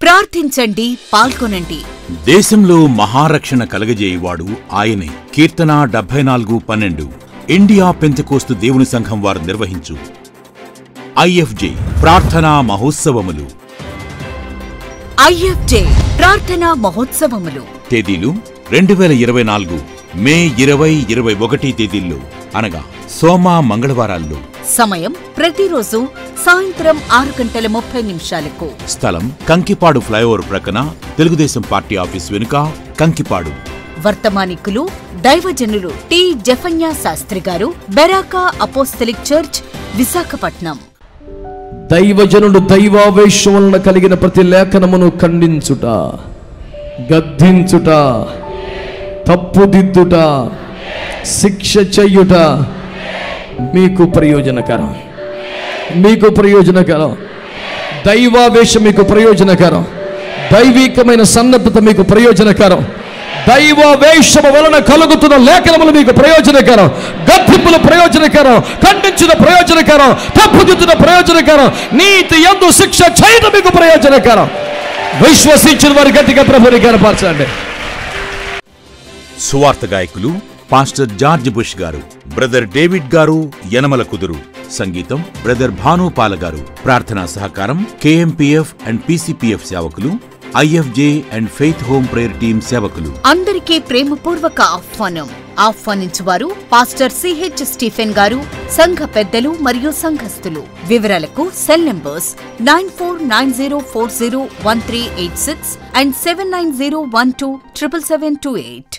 ప్రార్థించండి, పాల్గొనండి. దేశంలో మహారక్షణ కలగజేయువాడు ఆయనే. కీర్తన 74:12 ఇండియా పెంతెకోస్తు దేవుని సంఘం వారు నిర్వహించు IFJ ప్రార్థనా మహోత్సవములు. IFJ ప్రార్థనా మహోత్సవములు తేదీలు 2024 మే 20, 21 తేదీల్లో, అనగా సోమ మంగళవారాల్లో. సమయం ప్రతిరోజు సాయంత్రం 6:30 స్థలం కంకిపాడు ఫ్లైఓవర్ ప్రక్కన తెలుగుదేశం పార్టీ ఆఫీస్ వెనుక, కంకిపాడు. వర్తమానికులు దైవజనులు టి జెఫన్యా శాస్త్రి గారు, బెరాకా అపోస్తలిక్ చర్చ్, విశాఖపట్నం. దైవజనుడు దైవావేశం వలన కలిగిన ప్రతి లేఖనమును ఖండించుట, గద్దించుట, తప్పుదిద్దుట, శిక్ష చెయ్యుట మీకు ప్రయోజనకరం. మీకు ప్రయోజనకరం. దైవావేశం మీకు ప్రయోజనకరం. దైవికమైన సన్నద్ధత మీకు ప్రయోజనకరం. దైవావేశము వలన కలుగుతున్న లేఖనములు మీకు ప్రయోజనకరం. గద్దింపులు ప్రయోజనకరం. ఖండించిన ప్రయోజనకరం. తప్పుదిద్దున ప్రయోజనకరం. నీతి యందు శిక్ష చేయడం మీకు ప్రయోజనకరం. విశ్వసించిన వారి గట్టిగా ప్రభువుని కనపరచండి. సువార్త గాయకులు పాస్టర్ జార్జ్ బుష్ గారు, బ్రదర్ డేవిడ్ గారు యనమల కుదురు. సంగీతం బ్రదర్ భానుపాల గారు. ప్రార్థనా సహకారం KMPF అండ్ PCPF సేవకులు, IFJ and faith home prayer team సేవకులు. అందరికీ ప్రేమపూర్వక ఆహ్వానం. ఆహ్వానించువారు పాస్టర్ CH స్టీఫెన్ గారు, సంఘ పెద్దలు మరియు సంఘస్థులు. వివరాలకు సెల్ నంబర్స్ 9490401386 అండ్ 7901277728.